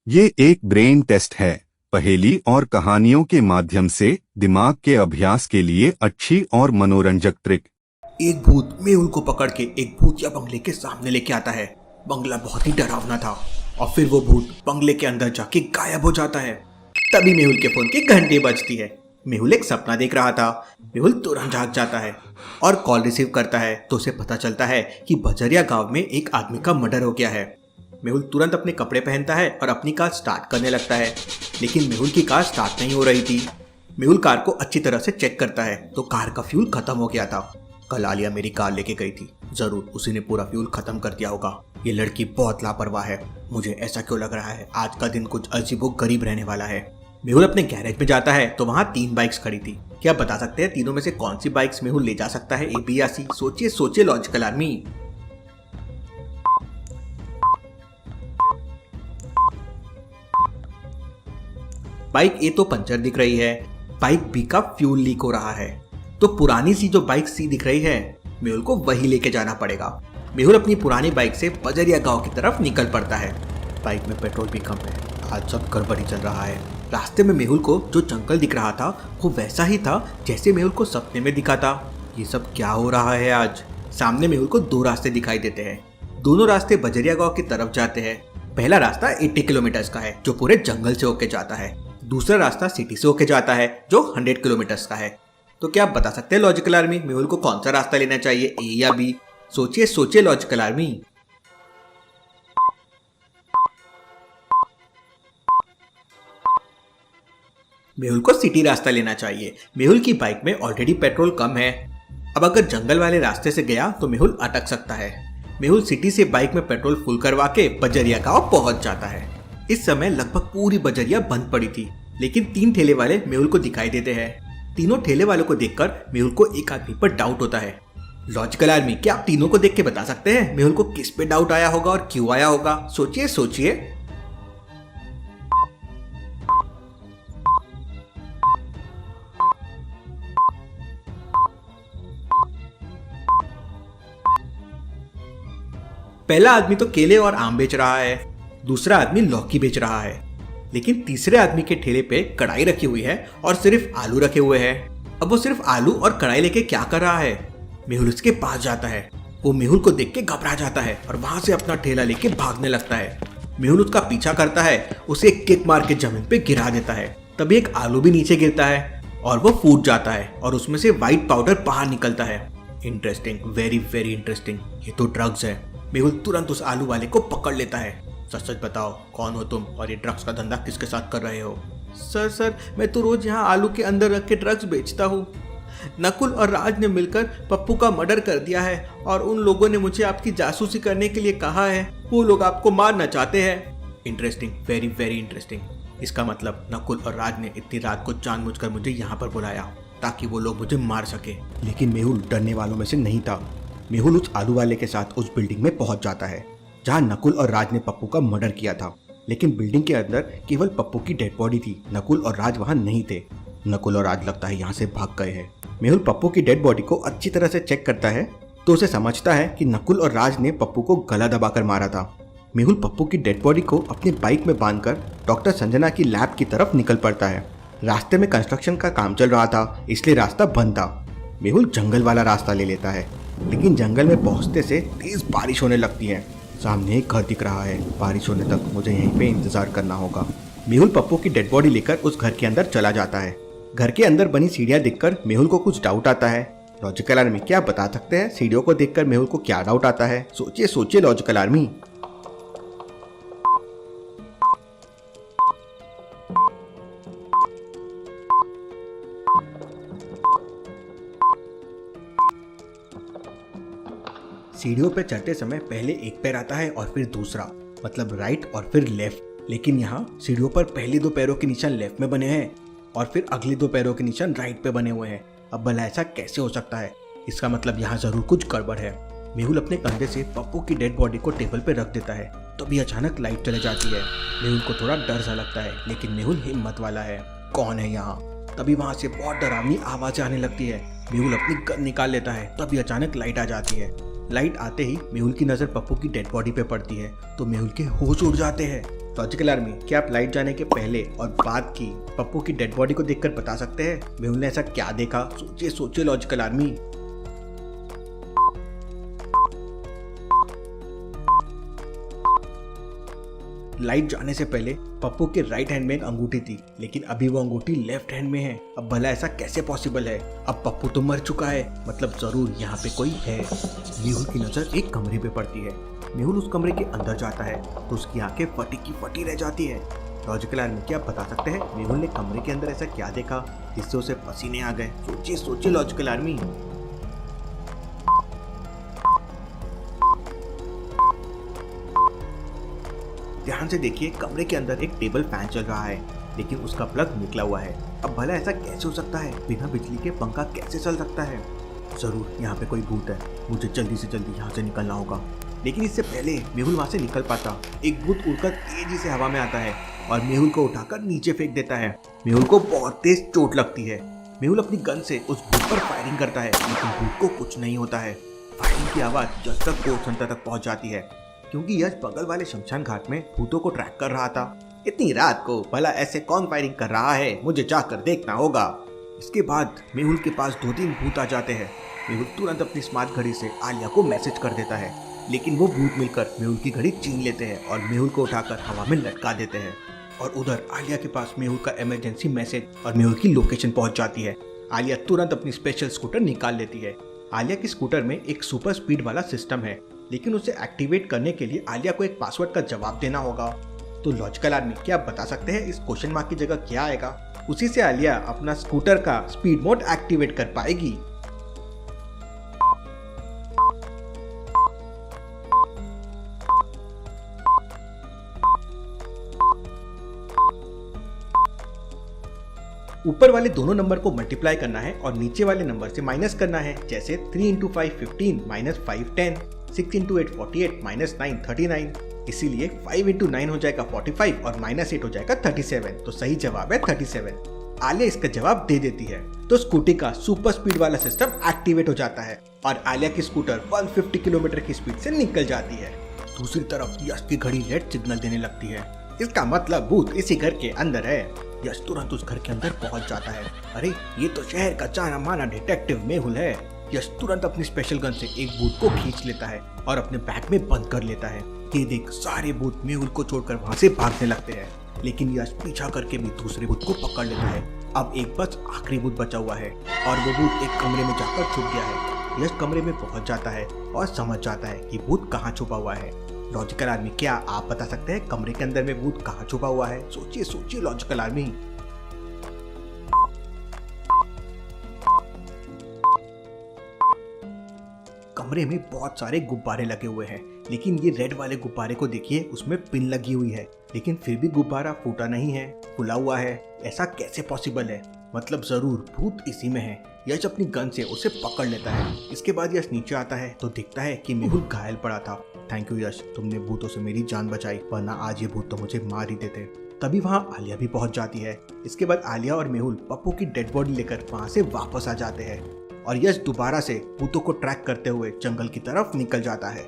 ये एक brain test है। पहेली और कहानियों के माध्यम से दिमाग के अभ्यास के लिए अच्छी और मनोरंजक ट्रिक। एक भूत मेहुल को पकड़ के एक भूतिया बंगले के सामने लेके आता है। बंगला बहुत ही डरावना था और फिर वो भूत बंगले के अंदर जाके गायब हो जाता है। तभी मेहुल के फोन की घंटी बजती है। मेहुल एक सपना देख रहा था। मेहुल तुरंत जाग जाता है और कॉल रिसीव करता है तो उसे पता चलता है कि बजरिया गांव में एक आदमी का मर्डर हो गया है। मेहुल तुरंत अपने कपड़े पहनता है और अपनी कार स्टार्ट करने लगता है, लेकिन मेहुल की कार स्टार्ट नहीं हो रही थी। मेहुल कार को अच्छी तरह से चेक करता है तो कार का फ्यूल खत्म हो गया था। कल आलिया मेरी कार लेके गई थी, जरूर उसी ने पूरा फ्यूल खत्म कर दिया होगा। ये लड़की बहुत लापरवाह है। मुझे ऐसा क्यों लग रहा है आज का दिन कुछ अजीबो गरीब रहने वाला है। मेहुल अपने गैरेज में जाता है तो वहाँ 3 बाइक्स खड़ी थी। क्या बता सकते हैं तीनों में से कौन सी बाइक्स मेहुल ले जा सकता है, ए बी या सी? सोचिए सोचिए लॉजिकल आर्मी। बाइक ए तो पंचर दिख रही है, बाइक बी का फ्यूल लीक हो रहा है, तो पुरानी सी जो बाइक सी दिख रही है मेहुल को वही लेके जाना पड़ेगा। मेहुल अपनी पुरानी बाइक से बजरिया गांव की तरफ निकल पड़ता है। बाइक में पेट्रोल भी कम है, आज सब गड़बड़ी चल रहा है। रास्ते में मेहुल को जो जंगल दिख रहा था वो वैसा ही था जैसे मेहुल को सपने में दिखा था। ये सब क्या हो रहा है आज? सामने मेहुल को 2 रास्ते दिखाई देते हैं। दोनों रास्ते बजरिया गांव की तरफ जाते हैं। पहला रास्ता 80 किलोमीटर का है जो पूरे जंगल से होके जाता है। दूसरा रास्ता सिटी से होके जाता है जो 100 किलोमीटर का है। तो क्या आप बता सकते हैं लॉजिकल आर्मी मेहुल को कौन सा रास्ता लेना चाहिए, ए या बी? सोचिए सोचिए लॉजिकल आर्मी। मेहुल को सिटी रास्ता लेना चाहिए। मेहुल की बाइक में ऑलरेडी पेट्रोल कम है। अब अगर जंगल वाले रास्ते से गया तो मेहुल अटक सकता है। मेहुल सिटी से बाइक में पेट्रोल फुल करवा के बजरिया गांव पहुंच जाता है। इस समय लगभग पूरी बजरिया बंद पड़ी थी, लेकिन 3 ठेले वाले मेहुल को दिखाई देते हैं। तीनों ठेले वालों को देखकर मेहुल को एक आदमी पर डाउट होता है। लॉजिकल आर्मी, क्या आप तीनों को देख के बता सकते हैं मेहुल को किस पे डाउट आया होगा और क्यों आया होगा? सोचिए सोचिए। पहला आदमी तो केले और आम बेच रहा है, दूसरा आदमी लौकी बेच रहा है, लेकिन तीसरे आदमी के ठेले पे कढ़ाई रखी हुई है और सिर्फ आलू रखे हुए हैं। अब वो सिर्फ आलू और कढ़ाई लेके क्या कर रहा है? मेहुल उसके पास जाता है। वो मेहुल को देख के घबरा जाता है और वहां से अपना ठेला लेके भागने लगता है। मेहुल उसका पीछा करता है, उसे एक किक मार के जमीन पे गिरा देता है। तभी एक आलू भी नीचे गिरता है और वो फूट जाता है और उसमें से व्हाइट पाउडर बाहर निकलता है। Interesting, very very interesting. ये तो ड्रग्स है। मेहुल तुरंत उस आलू वाले को पकड़ लेता है। सच सच बताओ, कौन हो तुम और ये ड्रग्स का धंधा किसके साथ कर रहे हो? सर मैं तो रोज यहाँ आलू के अंदर रख के ड्रग्स बेचता हूँ। नकुल और राज ने मिलकर पप्पू का मर्डर कर दिया है और उन लोगों ने मुझे आपकी जासूसी करने के लिए कहा है। वो लोग आपको मारना चाहते हैं। Interesting, very very interesting. इसका मतलब नकुल और राज ने इतनी रात को जानबूझकर मुझे यहाँ पर बुलाया ताकि वो लोग मुझे मार सके। लेकिन मेहुल डरने वालों में से नहीं था। मेहुल उस आलू वाले के साथ उस बिल्डिंग में पहुंच जाता है जहां नकुल और राज ने पप्पू का मर्डर किया था। लेकिन बिल्डिंग के अंदर केवल पप्पू की डेड बॉडी थी, नकुल और राज वहां नहीं थे। नकुल और राज लगता है यहाँ से भाग गए हैं। मेहुल पप्पू की डेड बॉडी को अच्छी तरह से चेक करता है तो उसे समझता है कि नकुल और राज ने पप्पू को गला दबाकर मारा था। मेहुल पप्पू की डेड बॉडी को अपनी बाइक में बांधकर डॉक्टर संजना की लैब की तरफ निकल पड़ता है। रास्ते में कंस्ट्रक्शन का काम चल रहा था, इसलिए रास्ता बंद था। मेहुल जंगल वाला रास्ता ले लेता है, लेकिन जंगल में पहुंचते से तेज बारिश होने लगती है। सामने एक घर दिख रहा है। बारिश होने तक मुझे यहीं पे इंतजार करना होगा। मेहुल पप्पू की डेड बॉडी लेकर उस घर के अंदर चला जाता है। घर के अंदर बनी सीढ़ियां देखकर मेहुल को कुछ डाउट आता है। लॉजिकल आर्मी, क्या आप बता सकते हैं सीढ़ियों को देखकर मेहुल को क्या डाउट आता है? सोचिए सोचिए लॉजिकल आर्मी। सीढ़ियों पे चढ़ते समय पहले एक पैर आता है और फिर दूसरा, मतलब राइट और फिर लेफ्ट। लेकिन यहाँ सीढ़ियों पर पहले 2 पैरों के निशान लेफ्ट में बने हैं और फिर अगले 2 पैरों के निशान राइट पे बने हुए हैं। अब भला ऐसा कैसे हो सकता है? इसका मतलब यहाँ जरूर कुछ गड़बड़ है। मेहुल अपने कंधे से पप्पू की डेड बॉडी को टेबल पे रख देता है। तभी अचानक लाइट चले जाती है। मेहुल को थोड़ा डर सा लगता है, लेकिन मेहुल हिम्मत वाला है। कौन है यहाँ? तभी वहाँ से बहुत डरावनी आवाज़ आने लगती है। मेहुल अपनी गन निकाल लेता है। तभी अचानक लाइट आ जाती है। लाइट आते ही मेहुल की नज़र पप्पू की डेड बॉडी पे पड़ती है तो मेहुल के होश उड़ जाते हैं। लॉजिकल आर्मी, क्या आप लाइट जाने के पहले और बाद की पप्पू की डेड बॉडी को देखकर बता सकते हैं मेहुल ने ऐसा क्या देखा? सोचिए सोचिए लॉजिकल आर्मी। लाइट जाने से पहले पप्पू के राइट हैंड में एक अंगूठी थी, लेकिन अभी वो अंगूठी लेफ्ट हैंड में है। अब भला ऐसा कैसे पॉसिबल है? अब पप्पू तो मर चुका है, मतलब जरूर यहाँ पे कोई है। मेहुल की नजर एक कमरे पे पड़ती है। मेहुल उस कमरे के अंदर जाता है तो उसकी आंखें फटी की फटी रह जाती है। लॉजिकल आर्मी, क्या आप बता सकते हैं मेहुल ने कमरे के अंदर ऐसा क्या देखा जिससे उसे पसीने आ गए? सोचिए सोचिए लॉजिकल आर्मी। ध्यान से देखिए, कमरे के अंदर एक टेबल फैन चल रहा है, लेकिन उसका प्लग निकला हुआ है। अब भला ऐसा कैसे हो सकता है? बिना बिजली के पंखा कैसे चल सकता है? जरूर यहाँ पे कोई भूत है, मुझे जल्दी से जल्दी यहाँ से निकलना होगा। लेकिन इससे पहले मेहुल वहाँ से निकल पाता, एक भूत उड़कर तेजी से हवा में आता है और मेहुल को उठाकर नीचे फेंक देता है। मेहुल को बहुत तेज चोट लगती है। मेहुल अपनी गन से उस भूत पर फायरिंग करता है, लेकिन भूत को कुछ नहीं होता है। फायरिंग की आवाज जज तक कोर्ट सेंटर तक पहुंच जाती है, क्योंकि यश बगल वाले शमशान घाट में भूतों को ट्रैक कर रहा था। इतनी रात को भला ऐसे कौन फायरिंग कर रहा है? मुझे जाकर देखना होगा। इसके बाद मेहुल के पास 2-3 भूत आ जाते हैं। मेहुल तुरंत अपनी स्मार्ट घड़ी से आलिया को मैसेज कर देता है, लेकिन वो भूत मिलकर मेहुल की घड़ी छीन लेते हैं और मेहुल को उठाकर हवा में लटका देते हैं। और उधर आलिया के पास मेहुल का इमरजेंसी मैसेज और मेहुल की लोकेशन पहुंच जाती है। आलिया तुरंत अपनी स्पेशल स्कूटर निकाल लेती है। आलिया की स्कूटर में एक सुपर स्पीड वाला सिस्टम है, लेकिन उसे एक्टिवेट करने के लिए आलिया को एक पासवर्ड का जवाब देना होगा। तो लॉजिकल आर्मी, क्या आप बता सकते हैं इस क्वेश्चन मार्क की जगह क्या आएगा? उसी से आलिया अपना स्कूटर का स्पीड मोड एक्टिवेट कर पाएगी। ऊपर वाले दोनों नंबर को मल्टीप्लाई करना है और नीचे वाले नंबर से माइनस करना है, जैसे 3 × 5 15 - 5 10, 6 × 8 48 - 9 39। इसीलिए 5 × 9 हो जाएगा 45 और -8 हो जाएगा 37। तो सही जवाब है 37। आलिया इसका जवाब दे देती है तो स्कूटी का सुपर स्पीड वाला सिस्टम एक्टिवेट हो जाता है और आलिया की स्कूटर 150 किलोमीटर की स्पीड से निकल जाती है। दूसरी तरफ यश की घड़ी रेड सिग्नल देने लगती है। इसका मतलब भूत इसी घर के अंदर है। यश तुरंत उस घर के अंदर पहुंच जाता है। अरे ये तो शहर का जाना माना डिटेक्टिव मेहुल है। यश तुरंत अपनी स्पेशल गन से एक भूत को खींच लेता है और अपने बैग में बंद कर लेता है। ये देख सारे भूत मेहुल को छोड़कर वहाँ से भागने लगते हैं, लेकिन यश पीछा करके भी दूसरे भूत को पकड़ लेता है। अब एक बस आखिरी भूत बचा हुआ है और वो भूत एक कमरे में जाकर छुप गया है। यश कमरे में पहुंच जाता है और समझ जाता है कि भूत कहाँ छुपा हुआ है। लॉजिकल आर्मी, क्या आप बता सकते हैं कमरे के अंदर में भूत कहाँ छुपा हुआ है? सोचिए सोचिए लॉजिकल आर्मी। कमरे में बहुत सारे गुब्बारे लगे हुए हैं, लेकिन ये रेड वाले गुब्बारे को देखिए, उसमें पिन लगी हुई है, लेकिन फिर भी गुब्बारा फूटा नहीं है, खुला हुआ है। ऐसा कैसे पॉसिबल है? मतलब जरूर भूत इसी में है। यश अपनी गन से उसे पकड़ लेता है। इसके बाद यश नीचे आता है तो दिखता है कि मेहुल घायल पड़ा था। थैंक यू यश, तुमने भूतों से मेरी जान बचाई, वरना आज ये भूत तो मुझे मार ही देते। तभी वहाँ आलिया भी पहुंच जाती है। इसके बाद आलिया और मेहुल पप्पू की डेड बॉडी लेकर वहाँ से वापस आ जाते हैं और यश दोबारा से भूतों को ट्रैक करते हुए जंगल की तरफ निकल जाता है।